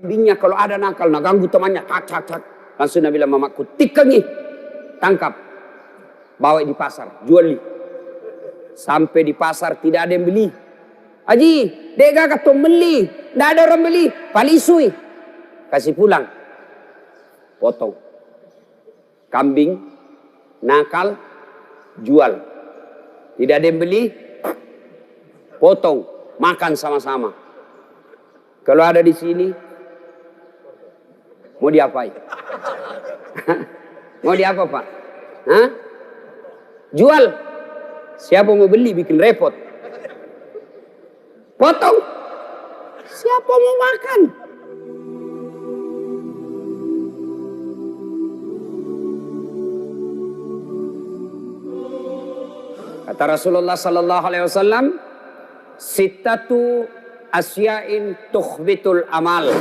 kambingnya kalau ada nakal, nak ganggu temannya, cak. Langsung Nabi bilang, mamaku, tikengi, tangkap, bawa di pasar, jual. Sampai di pasar tidak ada yang beli. Haji, dega kata beli, tidak ada orang beli, palisui, kasih pulang, potong. Kambing, nakal, jual. Tidak ada yang beli, potong, makan sama-sama. Kalau ada di sini, mau diapain? Mau diapa Pak? Hah? Jual. Siapa mau beli bikin repot? Potong. Siapa mau makan? Kata Rasulullah sallallahu alaihi wasallam, sittatu asya'in tukhbitul amal.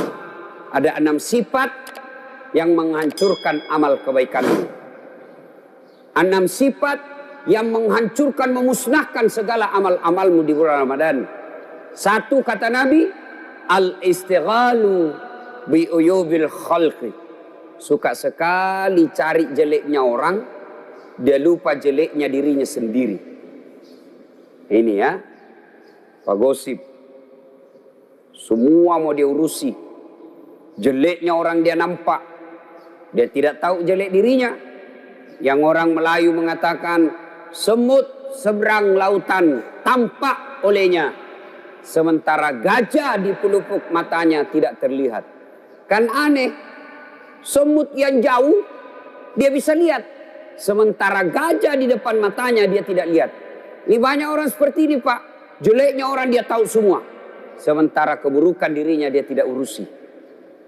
Ada 6 sifat yang menghancurkan amal kebaikanmu. 6 sifat yang menghancurkan, memusnahkan segala amal-amalmu di bulan Ramadan. 1 kata Nabi, al-istighalu bi uyubil khalqi. Suka sekali cari jeleknya orang, dia lupa jeleknya dirinya sendiri. Ini ya, Pak Gosip. Semua mau dia urusi. Jeleknya orang dia nampak. Dia tidak tahu jelek dirinya. Yang orang Melayu mengatakan, semut seberang lautan tampak olehnya. Sementara gajah di pelupuk matanya tidak terlihat. Kan aneh. Semut yang jauh dia bisa lihat. Sementara gajah di depan matanya dia tidak lihat. Ini banyak orang seperti ini Pak. Jeleknya orang dia tahu semua. Sementara keburukan dirinya dia tidak urusi.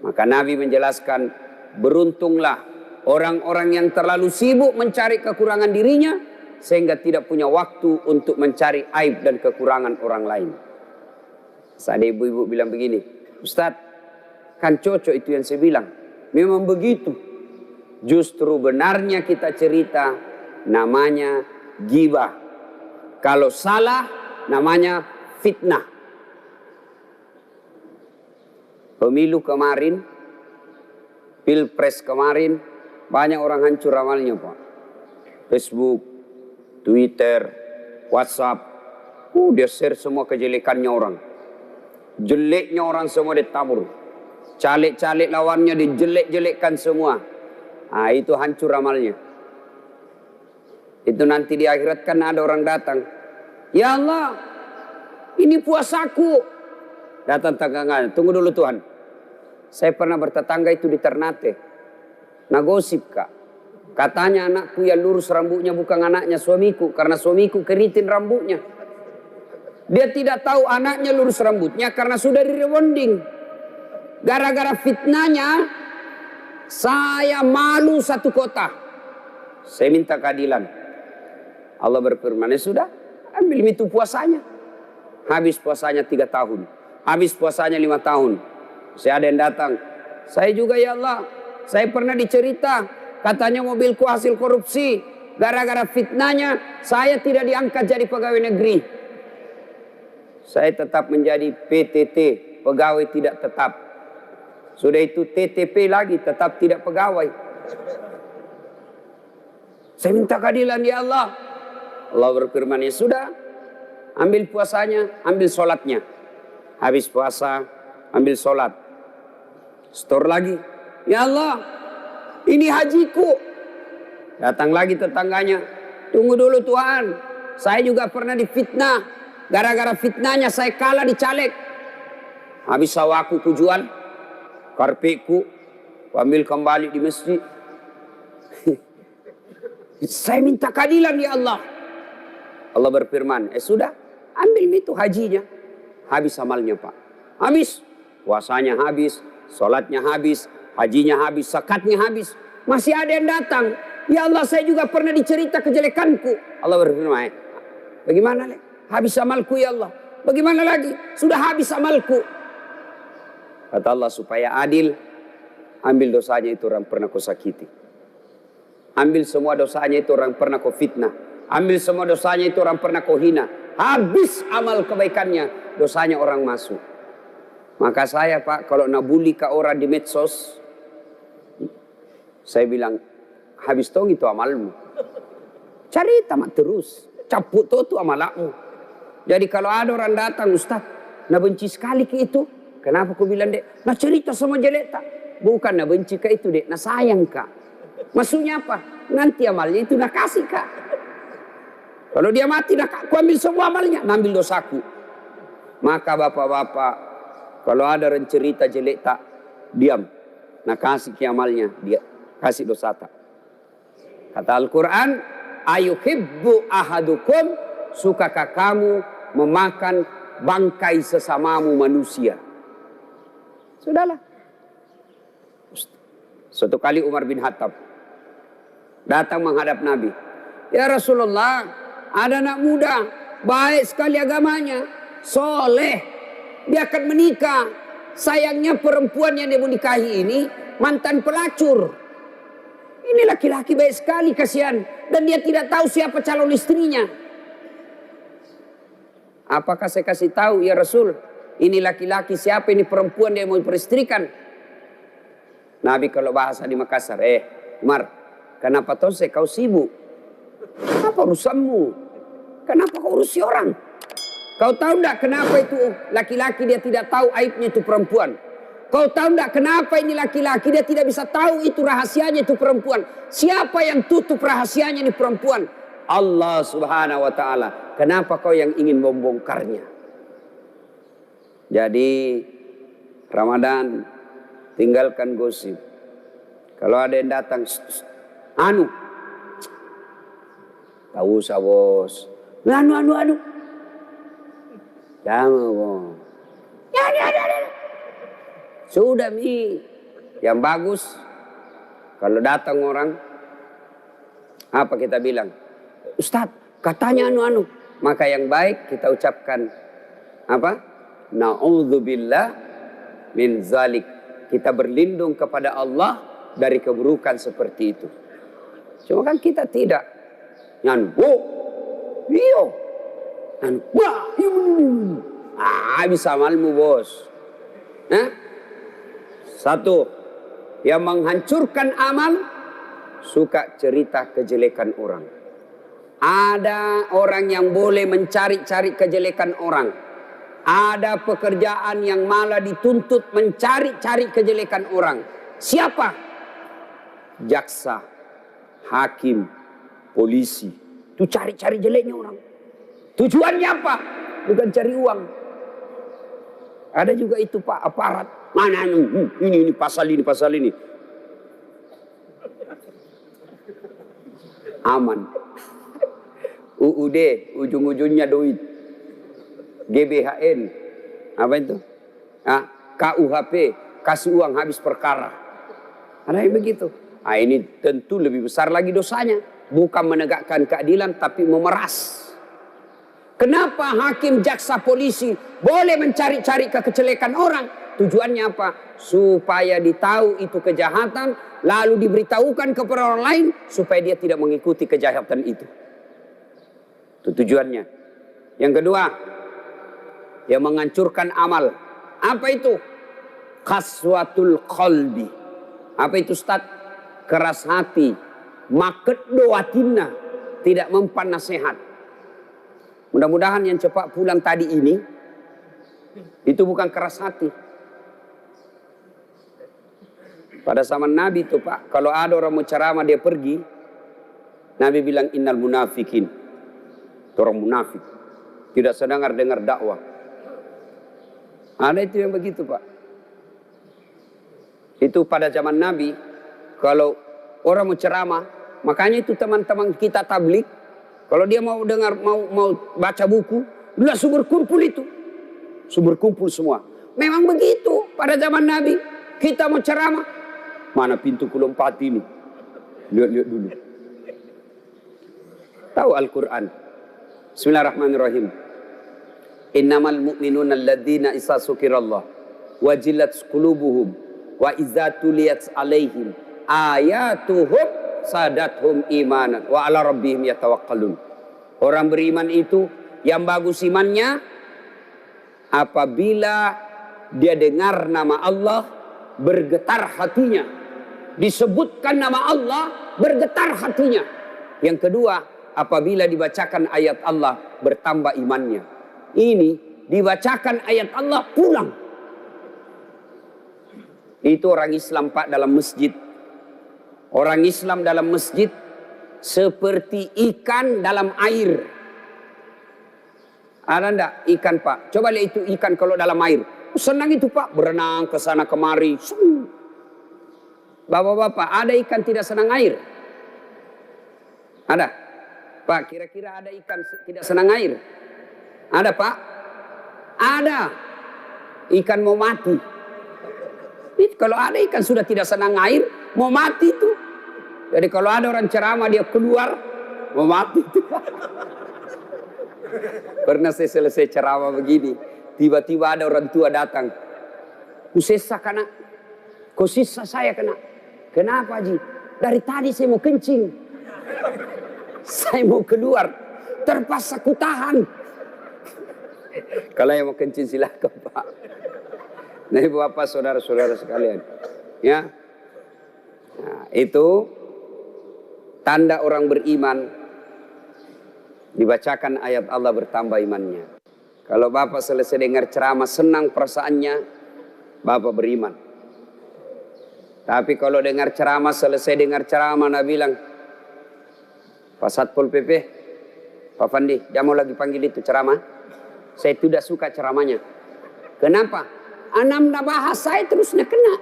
Maka Nabi menjelaskan, beruntunglah orang-orang yang terlalu sibuk mencari kekurangan dirinya sehingga tidak punya waktu untuk mencari aib dan kekurangan orang lain. Saat ibu-ibu bilang begini, Ustadz, kan cocok itu yang saya bilang. Memang begitu. Justru benarnya kita cerita namanya ghibah. Kalau salah namanya fitnah. Pemilu kemarin, pilpres kemarin, banyak orang hancur amalnya Pak. Facebook, Twitter, WhatsApp, dia share semua kejelekannya orang. Jeleknya orang semua ditabur. Caleg-caleg lawannya dijelek-jelekkan semua. Nah, itu hancur amalnya. Itu nanti di akhirat kan ada orang datang. Ya Allah, ini puasaku. Datang tetangganya, tunggu dulu Tuhan. Saya pernah bertetangga itu di Ternate. Nah gosip Kak. Katanya anakku yang lurus rambutnya bukan anaknya suamiku. Karena suamiku keriting rambutnya. Dia tidak tahu anaknya lurus rambutnya karena sudah di-rebonding. Gara-gara fitnahnya, saya malu satu kota. Saya minta keadilan. Allah berfirman, ya sudah, ambil itu puasanya. Habis puasanya 3 tahun. Habis puasanya 5 tahun. Saya ada yang datang. Saya juga ya Allah. Saya pernah dicerita. Katanya mobilku hasil korupsi. Gara-gara fitnahnya saya tidak diangkat jadi pegawai negeri. Saya tetap menjadi PTT. Pegawai tidak tetap. Sudah itu TTP lagi. Tetap tidak pegawai. Saya minta keadilan ya Allah. Allah berfirman ya sudah. Ambil puasanya. Ambil sholatnya. Habis puasa, ambil sholat. Store lagi. Ya Allah, ini hajiku. Datang lagi tetangganya. Tunggu dulu Tuhan. Saya juga pernah difitnah. Gara-gara fitnahnya saya kalah di caleg. Habis sawaku kujual. Karpetku. Ambil kembali di masjid. Saya minta keadilan ya Allah. Allah berfirman, sudah, ambil itu hajinya. Habis amalnya Pak. Habis. Puasanya habis. Sholatnya habis. Hajinya habis. Zakatnya habis. Masih ada yang datang. Ya Allah saya juga pernah dicerita kejelekanku. Allah berfirman. Bagaimana? Habis amalku ya Allah. Bagaimana lagi? Sudah habis amalku. Kata Allah supaya adil. Ambil dosanya itu orang pernah kau sakiti. Ambil semua dosanya itu orang pernah kau fitnah. Ambil semua dosanya itu orang pernah kau hina. Habis amal kebaikannya. Dosanya orang masuk. Maka saya Pak, kalau nabuli ke orang di medsos, saya bilang, habis tong itu amalmu. Cari tamat terus, caput itu amalakmu. Jadi kalau ada orang datang, Ustaz, nak benci sekali ke itu. Kenapa kau bilang, dek? Nak cerita sama jelek tak? Bukan nak benci ke itu, dek. Nak sayang kak. Maksudnya apa? Nanti amalnya itu nak kasih kak. Kalau dia mati, nak aku ambil semua amalnya. Ambil dosaku. Maka bapak-bapak, kalau ada orang cerita jelek tak, diam. Nak kasih ke amalnya, dia kasih dosa tak. Kata Al-Quran, ayuhibbu ahadukum, sukakah kamu memakan bangkai sesamamu manusia? Sudahlah. Suatu kali Umar bin Khattab datang menghadap Nabi. Ya Rasulullah, ada anak muda, baik sekali agamanya, soleh, dia akan menikah. Sayangnya perempuan yang dia mau nikahi ini mantan pelacur. Ini laki-laki baik sekali, kasihan. Dan dia tidak tahu siapa calon istrinya. Apakah saya kasih tahu, ya Rasul, ini laki-laki siapa, ini perempuan dia mau peristrikan? Nabi kalau bahasa di Makassar, Umar, kenapa kau sibuk? Apa urusanmu? Kenapa kau urusi orang? Kau tahu enggak kenapa itu laki-laki dia tidak tahu aibnya itu perempuan? Kau tahu enggak kenapa ini laki-laki dia tidak bisa tahu itu rahasianya itu perempuan? Siapa yang tutup rahasianya ini perempuan? Allah Subhanahu wa ta'ala. Kenapa kau yang ingin membongkarnya? Jadi Ramadan, tinggalkan gosip. Kalau ada yang datang, anu, tahu usah bos. Anu. Jangan bos. Ya. Sudah mi. Yang bagus, kalau datang orang, apa kita bilang? Ustaz, katanya anu. Maka yang baik kita ucapkan apa? Na'udzubillah min zalik. Kita berlindung kepada Allah dari keburukan seperti itu. Cuma kan kita tidak. Bisa malmu bos. Satu, yang menghancurkan amal, suka cerita kejelekan orang. Ada orang yang boleh mencari-cari kejelekan orang. Ada pekerjaan yang malah dituntut mencari-cari kejelekan orang. Siapa? Jaksa, hakim, polisi. Itu cari-cari jeleknya orang. Tujuannya apa? Bukan cari uang. Ada juga itu Pak, aparat. Mana ini pasal ini. Aman. UUD, ujung-ujungnya duit. GBHN, apa itu? KUHP, kasih uang habis perkara. Ada yang begitu. Ini tentu lebih besar lagi dosanya. Bukan menegakkan keadilan, tapi memeras. Kenapa hakim, jaksa, polisi boleh mencari-cari kejelekan orang? Tujuannya apa? Supaya ditahu itu kejahatan, lalu diberitahukan kepada orang lain, supaya dia tidak mengikuti kejahatan itu. Itu tujuannya. Yang kedua, yang menghancurkan amal. Apa itu? Qaswatul qalbi. Apa itu Ustaz? Keras hati. Maket doatina. Tidak mempan nasihat. Mudah-mudahan yang cepat pulang tadi ini, itu bukan keras hati. Pada zaman Nabi itu Pak, kalau ada orang mau ceramah dia pergi, Nabi bilang innal munafikin. Itu orang munafik. Tidak dengar dakwah. Ada itu yang begitu Pak. Itu pada zaman Nabi, kalau orang mau ceramah, makanya itu teman-teman kita tablik, kalau dia mau dengar, mau baca buku, langsung berkumpul itu. Berkumpul semua. Memang begitu pada zaman Nabi. Kita mau ceramah, mana pintu kulompat ini? Lihat dulu. Tahu Al-Quran. Bismillahirrahmanirrahim. Innamal mu'minuna alladzina isa sukirallah wajilat qulubuhum wa idza tuliyat alaihim ayatuhum sadathum imanan wa ala rabbihim yatawakkalun. Orang beriman itu yang bagus imannya apabila dia dengar nama Allah, bergetar hatinya. Disebutkan nama Allah, bergetar hatinya. Yang kedua, apabila dibacakan ayat Allah, bertambah imannya. Ini dibacakan ayat Allah, pulang. Itu orang Islam Pak dalam masjid. Orang Islam dalam masjid seperti ikan dalam air. Ada enggak ikan Pak? Coba lihat itu ikan kalau dalam air. Senang itu Pak, berenang ke sana kemari. Bapak-bapak, ada ikan tidak senang air? Ada? Pak, kira-kira ada ikan tidak senang air? Ada Pak? Ada. Ikan mau mati. Kalau ada ikan sudah tidak senang air, mau mati itu. Jadi kalau ada orang ceramah dia keluar, mau mati itu. Pernah saya selesai ceramah begini, tiba-tiba ada orang tua datang. Kusesa kena, kusisa saya kena. Kenapa Ji? Dari tadi saya mau kencing. Saya mau keluar, terpaksa ku tahan. Kalau yang mau kencing silakan Pak. Nah ibu bapak saudara-saudara sekalian, ya, nah, itu tanda orang beriman. Dibacakan ayat Allah bertambah imannya. Kalau bapak selesai dengar ceramah senang perasaannya, bapak beriman. Tapi kalau dengar ceramah, selesai dengar ceramah, Nabi bilang, Pak Satpol PP, Pak Fandi, jangan mau lagi panggil itu ceramah. Saya tidak suka ceramahnya. Kenapa? Anam na bahas saya terus nak kena.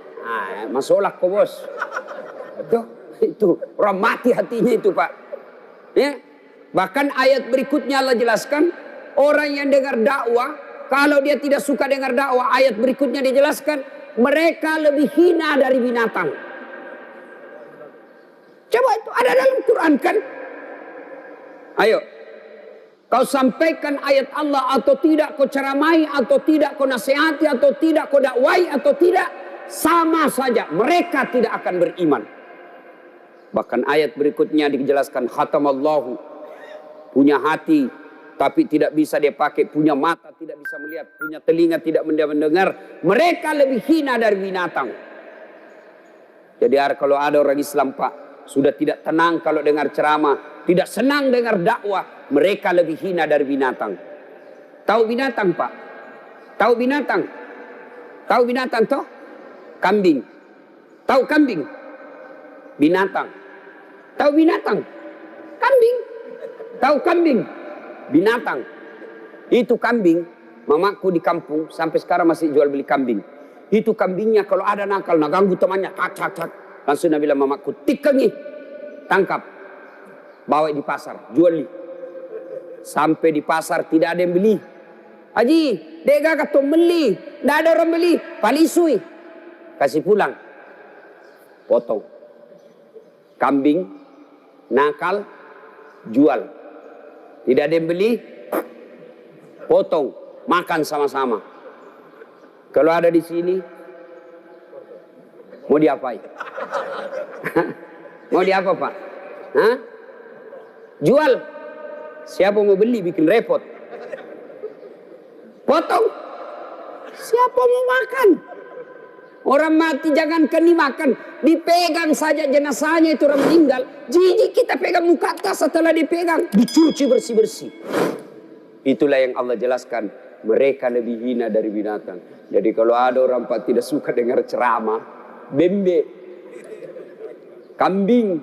Masalah kok bos. Itu orang mati hatinya itu Pak. Ya. Bahkan ayat berikutnya Allah jelaskan, orang yang dengar dakwah, kalau dia tidak suka dengar dakwah, ayat berikutnya dijelaskan, mereka lebih hina dari binatang. Coba itu ada dalam Quran kan? Ayo. Kau sampaikan ayat Allah atau tidak, kau ceramai atau tidak, kau nasihati atau tidak, kau dakwai atau tidak, sama saja mereka tidak akan beriman. Bahkan ayat berikutnya dijelaskan, khatamallahu, punya hati tapi tidak bisa dia pakai, punya mata tidak bisa melihat, punya telinga tidak mendengar, mereka lebih hina dari binatang. Jadi kalau ada orang Islam Pak sudah tidak tenang kalau dengar ceramah, tidak senang dengar dakwah, mereka lebih hina dari binatang. Tahu binatang Pak? Tahu binatang? Tahu binatang toh? Kambing. Tahu kambing? Binatang. Tahu binatang? Kambing. Tahu kambing? Binatang. Itu kambing, mamaku di kampung sampai sekarang masih jual beli kambing. Itu kambingnya kalau ada nakal, nak ganggu temannya, tak. Langsung Nabi bilang mamaku, tikengi, tangkap. Bawa di pasar, jual. Sampai di pasar tidak ada yang beli. Haji, dega kata beli, tidak ada orang beli, palisui. Kasih pulang. Potong. Kambing, nakal, jual. Tidak ada yang beli, potong, makan sama-sama. Kalau ada di sini, mau diapain? Mau diapa Pak? Hah? Jual. Siapa mau beli bikin repot. Potong. Siapa mau makan? Orang mati jangankan dimakan, dipegang saja jenazahnya itu orang meninggal. Jijik kita pegang muka atas, setelah dipegang dicuci bersih-bersih. Itulah yang Allah jelaskan, mereka lebih hina dari binatang. Jadi kalau ada orang Pak tidak suka dengar ceramah, bembe, kambing,